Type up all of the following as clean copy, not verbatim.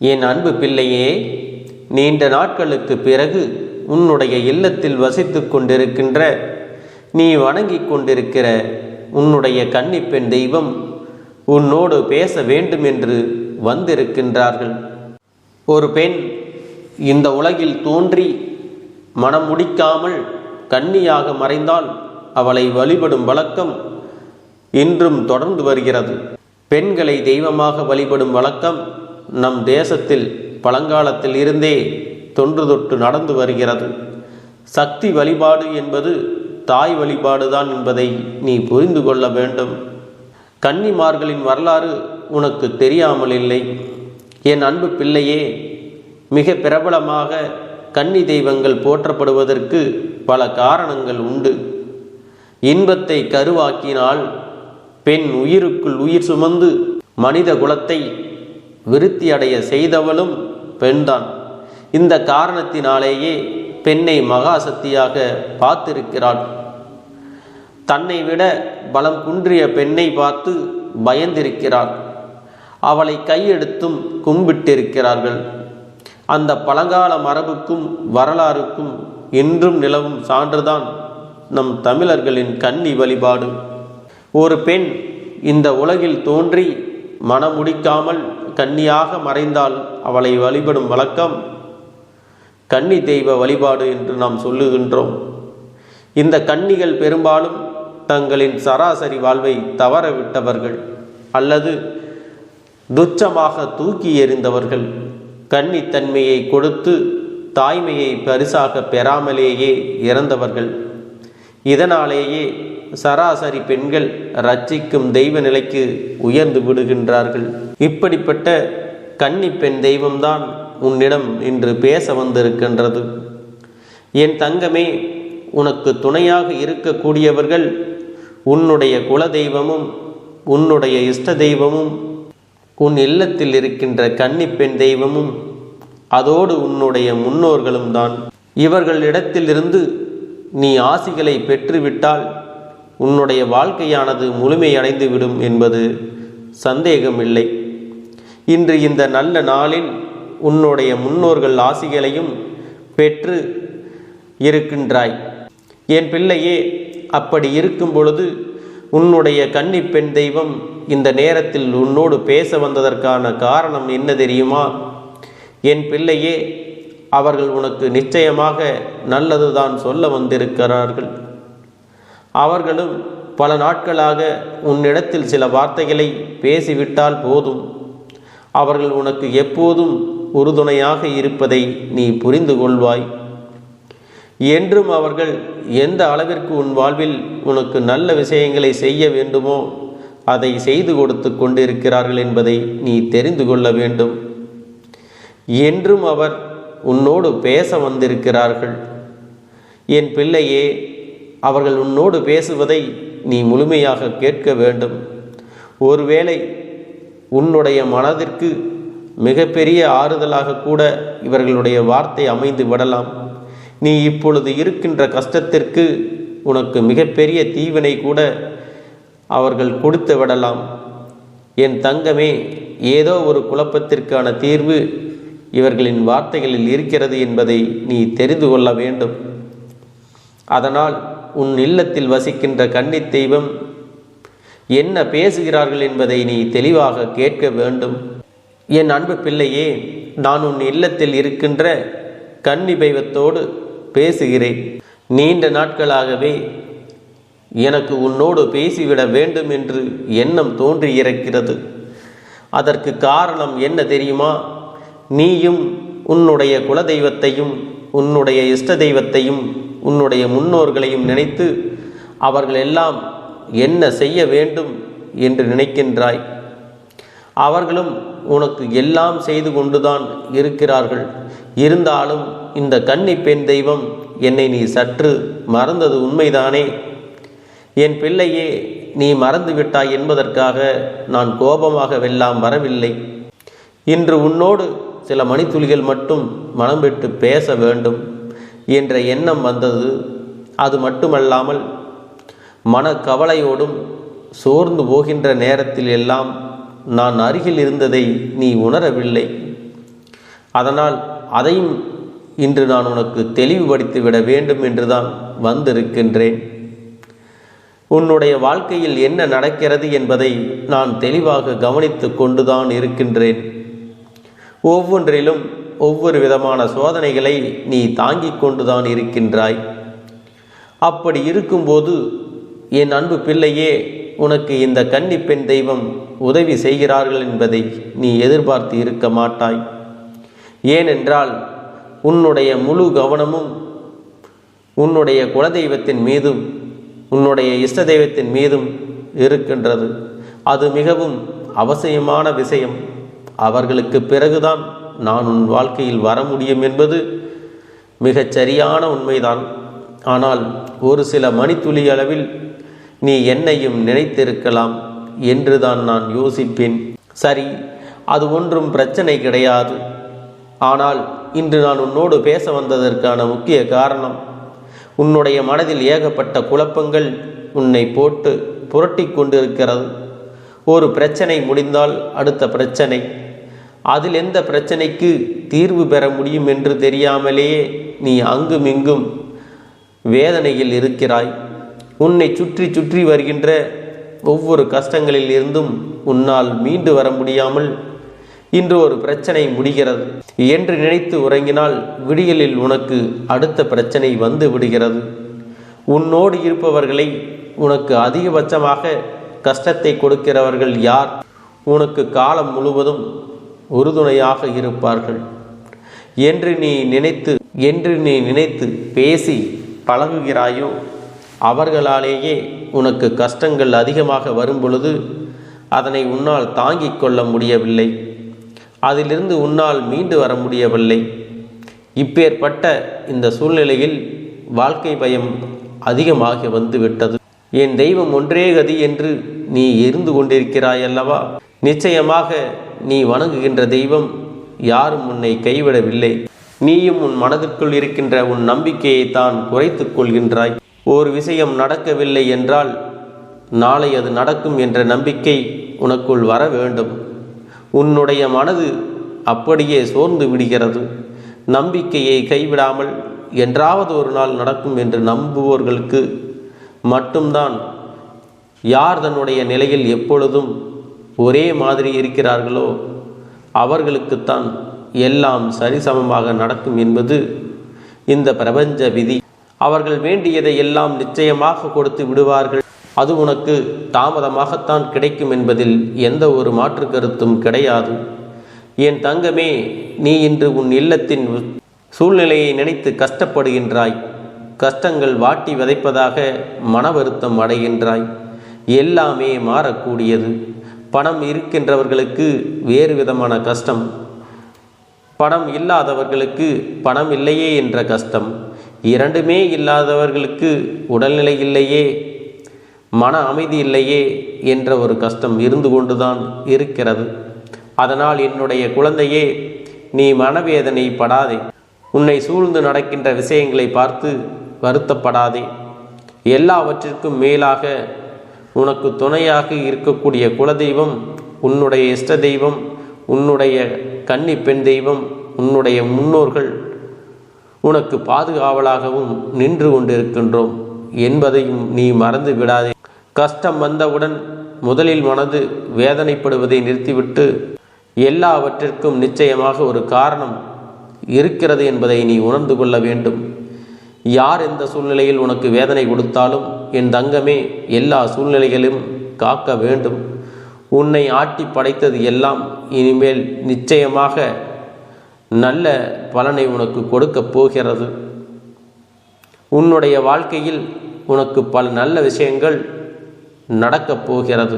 என் அன்பு பிள்ளையே, நீண்ட நாட்களுக்கு பிறகு உன்னுடைய இல்லத்தில் வசித்து கொண்டிருக்கின்ற, நீ வணங்கி கொண்டிருக்கிற உன்னுடைய கன்னிப்பெண் தெய்வம் உன்னோடு பேச வேண்டும் என்று வந்திருக்கின்றார்கள். ஒரு பெண் இந்த உலகில் தோன்றி மனம் முடிக்காமல் கன்னியாக மறைந்தால் அவளை வழிபடும் வழக்கம் இன்றும் தொடர்ந்து வருகிறது. பெண்களை தெய்வமாக வழிபடும் வழக்கம் நம் தேசத்தில் பழங்காலத்தில் இருந்தே தொன்று தொட்டு நடந்து வருகிறது. சக்தி வழிபாடு என்பது தாய் வழிபாடுதான் என்பதை நீ புரிந்து கொள்ள வேண்டும். கன்னிமார்களின் வரலாறு உனக்கு தெரியாமல் இல்லை. என் அன்பு பிள்ளையே, மிக பிரபலமாக கன்னி தெய்வங்கள் போற்றப்படுவதற்கு பல காரணங்கள் உண்டு. இன்பத்தை கருவாக்கினால் பெண் உயிருக்குள் உயிர் சுமந்து மனித குலத்தை விருத்தி அடைய செய்தவளும் பெண்தான். இந்த காரணத்தினாலேயே பெண்ணை மகாசக்தியாக பார்த்திருக்கிறாள். தன்னை விட பலம் குன்றிய பெண்ணை பார்த்து பயந்திருக்கிறாள். அவளை கையெடுத்தும் கும்பிட்டிருக்கிறார்கள். அந்த பழங்கால மரபுக்கும் வரலாறுக்கும் இன்றும் நிலவும் சான்றுதான் நம் தமிழர்களின் கன்னி வழிபாடு. ஒரு பெண் இந்த உலகில் தோன்றி மனம் முடிக்காமல் கன்னியாக மறைந்தால் அவளை வழிபடும் வழக்கம் கன்னி தெய்வ வழிபாடு என்று நாம் சொல்லுகின்றோம். இந்த கன்னிகள் பெரும்பாலும் தங்களின் சராசரி வாழ்வை தவறவிட்டவர்கள் அல்லது துச்சமாக தூக்கி எறிந்தவர்கள். கன்னித்தன்மையை கொடுத்து தாய்மையை பரிசாக பெறாமலேயே இறந்தவர்கள். இதனாலேயே சராசரி பெண்கள் ரட்சிக்கும் தெய்வ நிலைக்கு உயர்ந்து விடுகின்றார்கள். இப்படிப்பட்ட கன்னி பெண் தெய்வம்தான் உன்னிடம் இன்று பேச வந்திருக்கின்றது. என் தங்கமே, உனக்கு துணையாக இருக்கக்கூடியவர்கள் உன்னுடைய குல தெய்வமும் உன்னுடைய இஷ்ட தெய்வமும் உன் இல்லத்தில் இருக்கின்ற கன்னி பெண் தெய்வமும் அதோடு உன்னுடைய முன்னோர்களும் தான். இவர்களிடத்திலிருந்து நீ ஆசிகளை பெற்றுவிட்டால் உன்னுடைய வாழ்க்கையானது முழுமையடைந்து விடும் என்பது சந்தேகமில்லை. இன்று இந்த நல்ல நாளில் உன்னுடைய முன்னோர்கள் ஆசிகளையும் பெற்று இருக்கின்றாய். என் பிள்ளையே, அப்படி இருக்கும் பொழுது உன்னுடைய கன்னி பெண் தெய்வம் இந்த நேரத்தில் உன்னோடு பேச வந்ததற்கான காரணம் என்ன தெரியுமா? என் பிள்ளையே, அவர்கள் உனக்கு நிச்சயமாக நல்லதுதான் சொல்ல வந்திருக்கிறார்கள். அவர்களும் பல நாட்களாக உன்னிடத்தில் சில வார்த்தைகளை பேசிவிட்டால் போதும். அவர்கள் உனக்கு எப்போதும் உறுதுணையாக இருப்பதை நீ புரிந்து கொள்வாய். என்றும் அவர்கள் எந்த அளவிற்கு உன் வாழ்வில் உனக்கு நல்ல விஷயங்களை செய்ய வேண்டுமோ அதை செய்து கொடுத்து கொண்டிருக்கிறார்கள் என்பதை நீ தெரிந்து கொள்ள வேண்டும். என்றும் அவர் உன்னோடு பேச வந்திருக்கிறார்கள். என் பிள்ளையே, அவர்கள் உன்னோடு பேசுவதை நீ முழுமையாக கேட்க வேண்டும். ஒருவேளை உன்னுடைய மனதிற்கு மிகப்பெரிய ஆறுதலாக கூட இவர்களுடைய வார்த்தை அமைந்து விடலாம். நீ இப்பொழுது இருக்கின்ற கஷ்டத்திற்கு உனக்கு மிகப்பெரிய தீவினை கூட அவர்கள் கொடுத்து விடலாம். என் தங்கமே, ஏதோ ஒரு குழப்பத்திற்கான தீர்வு இவர்களின் வார்த்தைகளில் இருக்கிறது என்பதை நீ தெரிந்து கொள்ள வேண்டும். அதனால் உன் இல்லத்தில் வசிக்கின்ற கன்னி தெய்வம் என்ன பேசுகிறார்கள் என்பதை நீ தெளிவாக கேட்க வேண்டும். என் அன்பு பிள்ளையே, நான் உன் இல்லத்தில் இருக்கின்ற கன்னி தெய்வத்தோடு பேசுகிறேன். நீண்ட நாட்களாகவே எனக்கு உன்னோடு பேசிவிட வேண்டும் என்று எண்ணம் தோன்றி இருக்கிறது. அதற்கு காரணம் என்ன தெரியுமா? நீயும் உன்னுடைய குலதெய்வத்தையும் உன்னுடைய இஷ்ட தெய்வத்தையும் உன்னுடைய முன்னோர்களையும் நினைத்து அவர்கள் எல்லாம் என்ன செய்ய வேண்டும் என்று நினைக்கின்றாய். அவர்களும் உனக்கு எல்லாம் செய்து கொண்டுதான் இருக்கிறார்கள். இருந்தாலும் இந்த கன்னி பெண் தெய்வம் என்னை நீ சற்று மறந்தது உண்மைதானே? என் பிள்ளையே, நீ மறந்து விட்டாய் என்பதற்காக நான் கோபமாகவெல்லாம் வரவில்லை. இன்று உன்னோடு சில மணித்துளிகள் மட்டும் மனம் விட்டு பேச வேண்டும் என்ற எண்ணம் வந்தது. அது மட்டுமல்லாமல் மனக்கவலையோடும் சோர்ந்து போகின்ற நேரத்தில் எல்லாம் நான் அருகில் இருந்ததை நீ உணரவில்லை. அதனால் அதையும் இன்று நான் உனக்கு தெளிவுபடுத்தி விட வேண்டும் என்றுதான் வந்திருக்கின்றேன். உன்னுடைய வாழ்க்கையில் என்ன நடக்கிறது என்பதை நான் தெளிவாக கவனித்து கொண்டுதான் இருக்கின்றேன். ஒவ்வொன்றிலும் ஒவ்வொரு விதமான சோதனைகளை நீ தாங்கிக் கொண்டுதான் இருக்கின்றாய். அப்படி இருக்கும்போது என் அன்பு பிள்ளையே, உனக்கு இந்த கன்னி பெண் தெய்வம் உதவி செய்கிறார்கள் என்பதை நீ எதிர்பார்த்து இருக்க மாட்டாய். ஏனென்றால் உன்னுடைய முழு கவனமும் உன்னுடைய குலதெய்வத்தின் மீதும் உன்னுடைய இஷ்ட தெய்வத்தின் மீதும் இருக்கின்றது. அது மிகவும் அவசியமான விஷயம். அவர்களுக்கு பிறகுதான் நான் உன் வாழ்க்கையில் வர முடியும் என்பது மிகச் சரியான உண்மைதான். ஆனால் ஒரு சில மணித்துளி அளவில் நீ என்னையும் நினைத்திருக்கலாம் என்றுதான் நான் யோசிப்பேன். சரி, அது ஒன்றும் பிரச்சனை கிடையாது. ஆனால் இன்று நான் உன்னோடு பேச வந்ததற்கான முக்கிய காரணம், உன்னுடைய மனதில் ஏகப்பட்ட குழப்பங்கள் உன்னை போட்டு புரட்டி கொண்டிருக்கிறது. ஒரு பிரச்சனை முடிந்தால் அடுத்த பிரச்சனை, அதில் எந்த பிரச்சனைக்கு தீர்வு பெற முடியும் என்று தெரியாமலேயே நீ அங்குமிங்கும் வேதனையில் இருக்கிறாய். உன்னை சுற்றி சுற்றி வருகின்ற ஒவ்வொரு கஷ்டங்களில் இருந்தும் உன்னால் மீண்டு வர முடியாமல் இன்று ஒரு பிரச்சனை முடிகிறது என்று நினைத்து உறங்கினால் விடியலில் உனக்கு அடுத்த பிரச்சனை வந்து விடுகிறது. உன்னோடு இருப்பவர்களை உனக்கு அதிகபட்சமாக கஷ்டத்தை கொடுக்கிறவர்கள் யார்? உனக்கு காலம் முழுவதும் உறுதுணையாக இருப்பார்கள் என்று நீ நினைத்து பேசி பழகுகிறாயோ, அவர்களாலேயே உனக்கு கஷ்டங்கள் அதிகமாக வரும் பொழுது அதனை உன்னால் தாங்கிக் கொள்ள முடியவில்லை. அதிலிருந்து உன்னால் மீண்டு வர முடியவில்லை. இப்பேற்பட்ட இந்த சூழ்நிலையில் வாழ்க்கை பயம் அதிகமாக வந்துவிட்டது. என் தெய்வம் ஒன்றே கதி என்று நீ இருந்து கொண்டிருக்கிறாய் அல்லவா? நிச்சயமாக நீ வணங்குகின்ற தெய்வம் யாரும் உன்னை கைவிடவில்லை. நீயும் உன் மனதிற்குள் இருக்கின்ற உன் நம்பிக்கையை தான் குறைத்துக் கொள்கின்றாய். ஒரு விஷயம் நடக்கவில்லை என்றால் நாளை அது நடக்கும் என்ற நம்பிக்கை உனக்குள் வர வேண்டும். உன்னுடைய மனது அப்படியே சோர்ந்து விடுகிறது. நம்பிக்கையை கைவிடாமல் என்றாவது ஒரு நாள் நடக்கும் என்று நம்புவோர்களுக்கு மட்டும்தான், யார் தன்னுடைய நிலையில் எப்பொழுதும் ஒரே மாதிரி இருக்கிறார்களோ அவர்களுக்குத்தான் எல்லாம் சரிசமமாக நடக்கும் என்பது இந்த பிரபஞ்ச விதி. அவர்கள் வேண்டியதை எல்லாம் நிச்சயமாக கொடுத்து விடுவார்கள். அது உனக்கு தாமதமாகத்தான் கிடைக்கும் என்பதில் எந்த ஒரு மாற்று கருத்தும் கிடையாது. என் தங்கமே, நீ இன்று உன் இல்லத்தின் சூழ்நிலையை நினைத்து கஷ்டப்படுகின்றாய். கஷ்டங்கள் வாட்டி விதைப்பதாக மன வருத்தம் அடைகின்றாய். எல்லாமே மாறக்கூடியது. பணம் இருக்கின்றவர்களுக்கு வேறு விதமான கஷ்டம், பணம் இல்லாதவர்களுக்கு பணம் இல்லையே என்ற கஷ்டம், இரண்டுமே இல்லாதவர்களுக்கு உடல்நிலை இல்லையே, மன அமைதி இல்லையே என்ற ஒரு கஷ்டம் இருந்து கொண்டுதான் இருக்கிறது. அதனால் என்னுடைய குழந்தையே, நீ மனவேதனை படாதே. உன்னை சூழ்ந்து நடக்கின்ற விஷயங்களை பார்த்து வருத்தப்படாதே. எல்லாவற்றிற்கும் மேலாக உனக்கு துணையாக இருக்கக்கூடிய குலதெய்வம், உன்னுடைய இஷ்ட தெய்வம், உன்னுடைய கன்னி பெண் தெய்வம், உன்னுடைய முன்னோர்கள் உனக்கு பாதுகாவலாகவும் நின்று கொண்டிருக்கின்றோம் என்பதையும் நீ மறந்து விடாதே. கஷ்டம் வந்தவுடன் முதலில் மனது வேதனைப்படுவதை நிறுத்திவிட்டு எல்லாவற்றிற்கும் நிச்சயமாக ஒரு காரணம் இருக்கிறது என்பதை நீ உணர்ந்து கொள்ள வேண்டும். யார் எந்த சூழ்நிலையில் உனக்கு வேதனை கொடுத்தாலும் என் தங்கமே, எல்லா சூழ்நிலைகளிலும் காக்க வேண்டும். உன்னை ஆட்டி படைத்தது எல்லாம் இனிமேல் நிச்சயமாக நல்ல பலனை உனக்கு கொடுக்கப் போகிறது. உன்னுடைய வாழ்க்கையில் உனக்கு பல நல்ல விஷயங்கள் நடக்கப் போகிறது.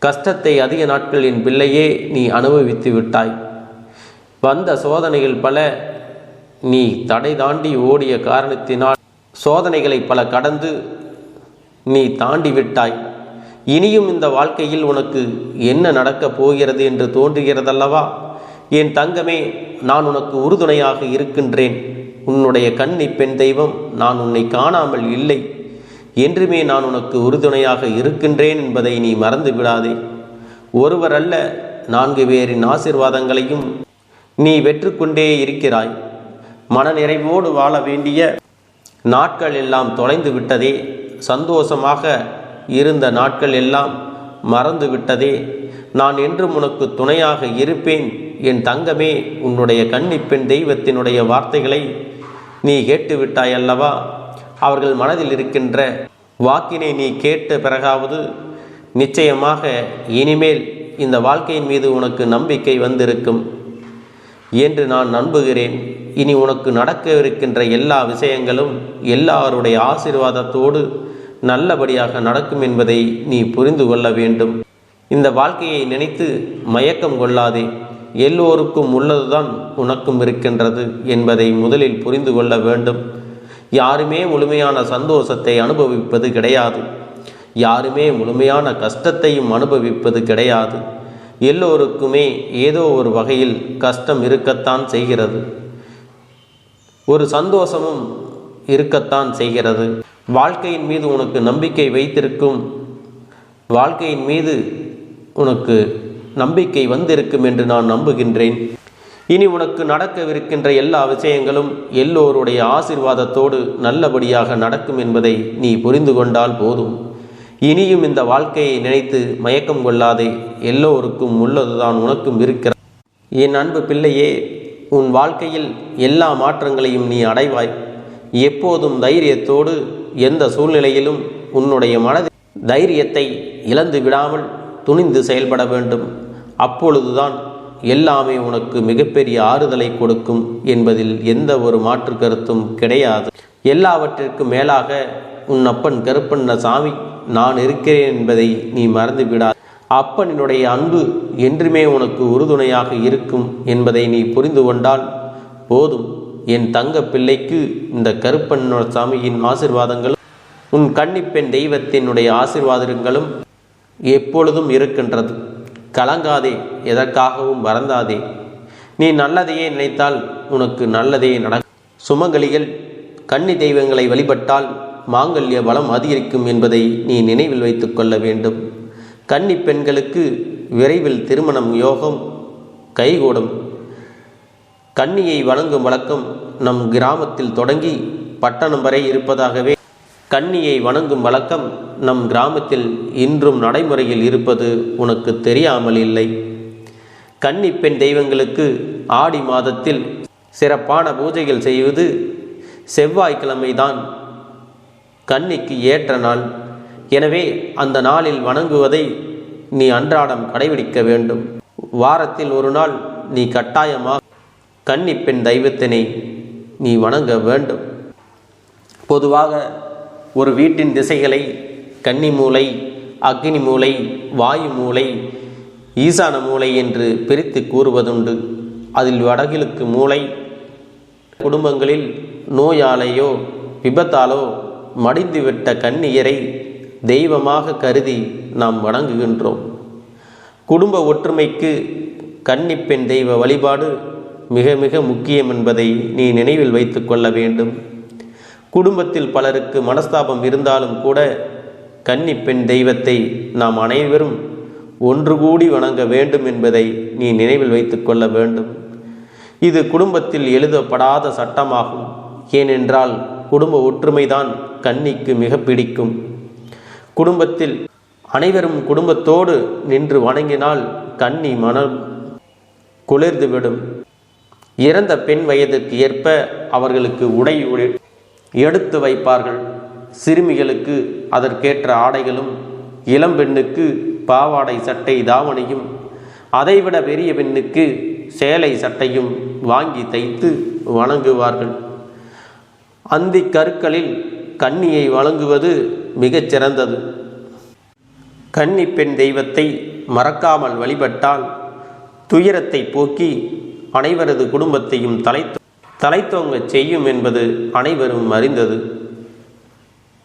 கஷ்டத்தை அதிக நாட்கள் என் பிள்ளையே நீ அனுபவித்து விட்டாய். வந்த சோதனைகள் பல நீ தடை தாண்டி ஓடிய காரணத்தினால் சோதனைகளை பல கடந்து நீ தாண்டி விட்டாய். இனியும் இந்த வாழ்க்கையில் உனக்கு என்ன நடக்கப் போகிறது என்று தோன்றுகிறதல்லவா? என் தங்கமே, நான் உனக்கு உறுதுணையாக இருக்கின்றேன். உன்னுடைய கன்னி பெண் தெய்வம் நான் உன்னை காணாமல் இல்லை. என்றுமே நான் உனக்கு உறுதுணையாக இருக்கின்றேன் என்பதை நீ மறந்து விடாதே. ஒருவர் அல்ல, 4 பேரின் ஆசீர்வாதங்களையும் நீ வெற்றுக்கொண்டே இருக்கிறாய். மனநிறைவோடு வாழ வேண்டிய நாட்கள் எல்லாம் தொலைந்து விட்டதே. சந்தோஷமாக இருந்த நாட்கள் எல்லாம் மறந்து விட்டதே. நான் என்றும் உனக்கு துணையாக இருப்பேன் என் தங்கமே. உன்னுடைய கன்னிப்பெண் தெய்வத்தினுடைய வார்த்தைகளை நீ கேட்டுவிட்டாய் அல்லவா? அவர்கள் மனதில் இருக்கின்ற வாக்கினை நீ கேட்ட பிறகாவது நிச்சயமாக இனிமேல் இந்த வாழ்க்கையின் மீது உனக்கு நம்பிக்கை வந்திருக்கும் என்று நான் நம்புகிறேன். இனி உனக்கு நடக்கவிருக்கின்ற எல்லா விஷயங்களும் எல்லாருடைய ஆசீர்வாதத்தோடு நல்லபடியாக நடக்கும் என்பதை நீ புரிந்து கொள்ள வேண்டும். இந்த வாழ்க்கையை நினைத்து மயக்கம் கொள்ளாதே. எல்லோருக்கும் உள்ளதுதான் உனக்கும் இருக்கின்றது என்பதை முதலில் புரிந்து கொள்ள வேண்டும். யாருமே முழுமையான சந்தோஷத்தை அனுபவிப்பது கிடையாது. யாருமே முழுமையான கஷ்டத்தையும் அனுபவிப்பது கிடையாது. எல்லோருக்குமே ஏதோ ஒரு வகையில் கஷ்டம் இருக்கத்தான் செய்கிறது, ஒரு சந்தோஷமும் இருக்கத்தான் செய்கிறது. வாழ்க்கையின் மீது உனக்கு நம்பிக்கை வைத்திருக்கும், வாழ்க்கையின் மீது உனக்கு நம்பிக்கை வந்திருக்கும் என்று நான் நம்புகின்றேன். இனி உனக்கு நடக்கவிருக்கின்ற எல்லா விஷயங்களும் எல்லோருடைய ஆசீர்வாதத்தோடு நல்லபடியாக நடக்கும் என்பதை நீ புரிந்து கொண்டால் போதும். இனியும் இந்த வாழ்க்கையை நினைத்து மயக்கம் கொள்ளாதே. எல்லோருக்கும் உள்ளதுதான் உனக்கும் இருக்கிறது. என் அன்பு பிள்ளையே, உன் வாழ்க்கையில் எல்லா மாற்றங்களையும் நீ அடைவாய். எப்போதும் தைரியத்தோடு எந்த சூழ்நிலையிலும் உன்னுடைய மனதில் தைரியத்தை இழந்து விடாமல் துணிந்து செயல்பட வேண்டும். அப்பொழுதுதான் எல்லாமே உனக்கு மிகப்பெரிய ஆறுதலை கொடுக்கும் என்பதில் எந்த ஒரு மாற்று கருத்தும் கிடையாது. எல்லாவற்றிற்கும் மேலாக உன் அப்பன் கருப்பண்ணசாமி நான் இருக்கிறேன் என்பதை நீ மறந்து விடாது. அப்பனினுடைய அன்பு என்றுமே உனக்கு உறுதுணையாக இருக்கும் என்பதை நீ புரிந்து கொண்டால் போதும். என் தங்க பிள்ளைக்கு இந்த கருப்பண்ணசாமியின் ஆசீர்வாதங்களும் உன் கன்னிப்பெண் தெய்வத்தினுடைய ஆசீர்வாதங்களும் எப்பொழுதும் இருக்கின்றது. கலங்காதே, எதற்காகவும் வருந்தாதே. நீ நல்லதையே நினைத்தால் உனக்கு நல்லதே நடக்கும். சுமங்கலிகள் கன்னி தெய்வங்களை வழிபட்டால் மாங்கல்ய பலம் அதிகரிக்கும் என்பதை நீ நினைவில் வைத்து கொள்ள வேண்டும். கன்னி பெண்களுக்கு விரைவில் திருமணம் யோகம் கைகூடும். கன்னியை வணங்கும் வழக்கம் நம் கிராமத்தில் தொடங்கி பட்டணம் வரை இருப்பதாகவே கன்னியை வணங்கும் வழக்கம் நம் கிராமத்தில் இன்றும் நடைமுறையில் இருப்பது உனக்கு தெரியாமல் இல்லை. கன்னி பெண் தெய்வங்களுக்கு ஆடி மாதத்தில் சிறப்பான பூஜைகள் செய்வது செவ்வாய்க்கிழமைதான் கன்னிக்கு ஏற்ற நாள். எனவே அந்த நாளில் வணங்குவதை நீ அன்றாடம் கடைபிடிக்க வேண்டும். வாரத்தில் ஒரு நாள் நீ கட்டாயமாக கன்னிப்பெண் தெய்வத்தினை நீ வணங்க வேண்டும். பொதுவாக ஒரு வீட்டின் திசைகளை கன்னி மூலை, அக்னி மூலை, வாயு மூலை, ஈசான மூலை என்று பிரித்து கூறுவதுண்டு. அதில் வடகிழக்கு மூலை குடும்பங்களில் நோயாலேயோ விபத்தாலோ மடிந்துவிட்ட கன்னியரை தெய்வமாக கருதி நாம் வணங்குகின்றோம். குடும்ப ஒற்றுமைக்கு கன்னிப்பெண் தெய்வ வழிபாடு மிக மிக முக்கியம் என்பதை நீ நினைவில் வைத்து கொள்ள வேண்டும். குடும்பத்தில் பலருக்கு மனஸ்தாபம் இருந்தாலும் கூட கன்னிப்பெண் தெய்வத்தை நாம் அனைவரும் ஒன்று கூடி வணங்க வேண்டும் என்பதை நீ நினைவில் வைத்து கொள்ள வேண்டும். இது குடும்பத்தில் எழுதப்படாத சட்டமாகும். ஏனென்றால் குடும்ப ஒற்றுமைதான் கன்னிக்கு மிக பிடிக்கும். குடும்பத்தில் அனைவரும் குடும்பத்தோடு நின்று வணங்கினால் கன்னி மனம் குளிர்ந்துவிடும். இறந்த பெண் வயதுக்கு ஏற்ப அவர்களுக்கு உடை எடுத்து வைப்பார்கள். சிறுமிகளுக்கு அதற்கேற்ற ஆடைகளும், இளம்பெண்ணுக்கு பாவாடை சட்டை தாவணியும், அதைவிட பெரிய பெண்ணுக்கு சேலை சட்டையும் வாங்கி தைத்து வணங்குவார்கள். அந்தி கருக்களில் கன்னியை வணங்குவது மிகச் சிறந்தது. கன்னி பெண் தெய்வத்தை மறக்காமல் வழிபட்டால் துயரத்தை போக்கி அனைவரது குடும்பத்தையும் தலைத்தோங்க செய்யும் என்பது அனைவரும் அறிந்தது.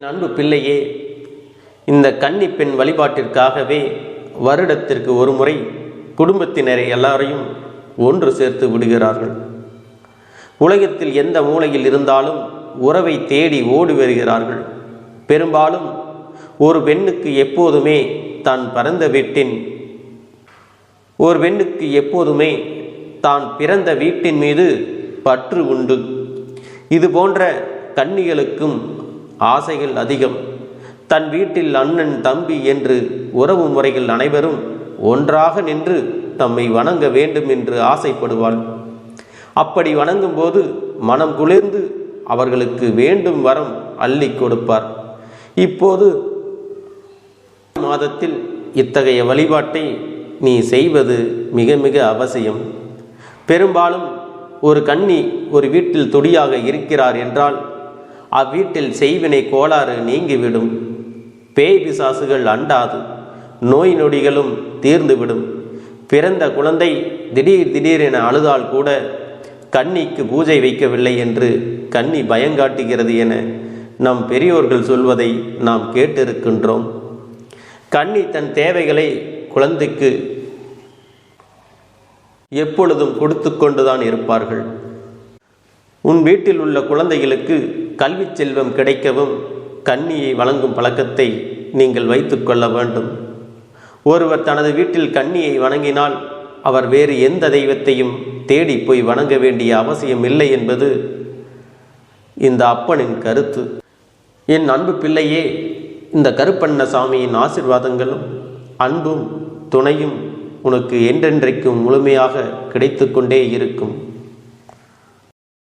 அன்பு பிள்ளையே, இந்த கன்னி பெண் வழிபாட்டிற்காகவே வருடத்திற்கு ஒரு முறை குடும்பத்தினரை எல்லாரையும் ஒன்று சேர்த்து விடுகிறார்கள். உலகத்தில் எந்த மூலையில் இருந்தாலும் உறவை தேடி ஓடி வருகிறார்கள். பெரும்பாலும் ஒரு பெண்ணுக்கு எப்போதுமே தான் பிறந்த வீட்டின் மீது பற்று உண்டு. இது போன்ற கன்னிகளுக்கும் ஆசைகள் அதிகம். தன் வீட்டில் அண்ணன் தம்பி என்று உறவு முறைகள் அனைவரும் ஒன்றாக நின்று தம்மை வணங்க வேண்டும் என்று ஆசைப்படுவாள். அப்படி வணங்கும் போது மனம் குளிர்ந்து அவர்களுக்கு வேண்டும் வரம் அள்ளி கொடுப்பார். இப்போது மாதத்தில் இத்தகைய வழிபாட்டை நீ செய்வது மிக மிக அவசியம். பெரும்பாலும் ஒரு கன்னி ஒரு வீட்டில் துடியாக இருக்கிறார் என்றால் அவ்வீட்டில் செய்வினை கோளாறு நீங்கிவிடும். பேய் பிசாசுகள் அண்டாது, நோய் நொடிகளும் தீர்ந்துவிடும். பிறந்த குழந்தை திடீரென அழுதால் கூட கன்னிக்கு பூஜை வைக்கவில்லை என்று கன்னி பயங்காட்டுகிறது என நம் பெரியோர்கள் சொல்வதை நாம் கேட்டிருக்கின்றோம். கன்னி தன் தேவைகளை குழந்தைக்கு எப்பொழுதும் கொடுத்து கொண்டுதான் இருப்பார்கள். உன் வீட்டில் உள்ள குழந்தைகளுக்கு கல்வி செல்வம் கிடைக்கவும் கன்னியை வழங்கும் பழக்கத்தை நீங்கள் வைத்து கொள்ள வேண்டும். ஒருவர் தனது வீட்டில் கன்னியை வணங்கினால் அவர் வேறு எந்த தெய்வத்தையும் தேடி போய் வணங்க வேண்டிய அவசியம் இல்லை என்பது இந்த அப்பனின் கருத்து. என் அன்பு பிள்ளையே, இந்த கருப்பண்ணசாமியின் ஆசிர்வாதங்களும் அன்பும் துணையும் உனக்கு என்றென்றைக்கும் முழுமையாக கிடைத்து கொண்டே இருக்கும்.